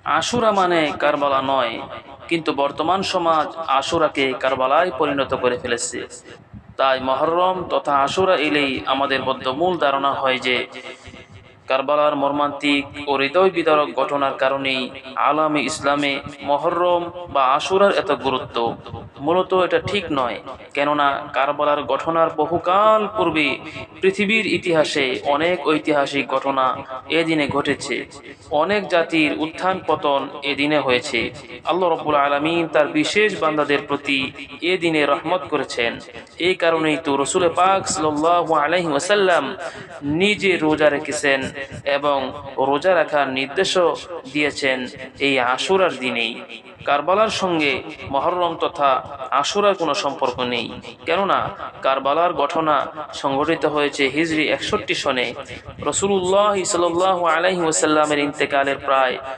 আশুরা মানে কারবালা নয়, কিন্তু বর্তমান সমাজ আশুরাকে কারবালায় পরিণত করে ফেলেছে। তাই মহররম তথা আশুরা এলেই আমাদের মধ্যে মূল ধারণা হয় যে কারবালার মর্মান্তিক ও হৃদয় বিদারক ঘটনার কারণেই আলামে ইসলামে মহররম বা আশুরার এত গুরুত্ব। মূলত এটা ঠিক নয়, কেননা কারবালার ঘটনার বহুকাল পূর্বে পৃথিবীর ইতিহাসে অনেক ঐতিহাসিক ঘটনা এদিনে ঘটেছে। অনেক জাতির উত্থান পতন এদিনে হয়েছে। আল্লাহ রাব্বুল আলামিন তার বিশেষ বান্দাদের প্রতি এ দিনে রহমত করেছেন। এই কারণেই তো রাসূল পাক সাল্লাল্লাহু আলাইহি ওয়াসাল্লাম নিজে রোজা রেখেছেন এবং রোজা রাখার নির্দেশও দিয়েছেন এই আশুরার দিনেই। কারবালার সঙ্গে মহররম তথা আশুরার কোনো সম্পর্ক নেই, কেননা কারবালার ঘটনা সংঘটিত হয়েছে হিজরি 61 সনে। রাসূলুল্লাহ সাল্লাল্লাহু আলাইহি ওয়াসাল্লামের ইন্তেকালের প্রায়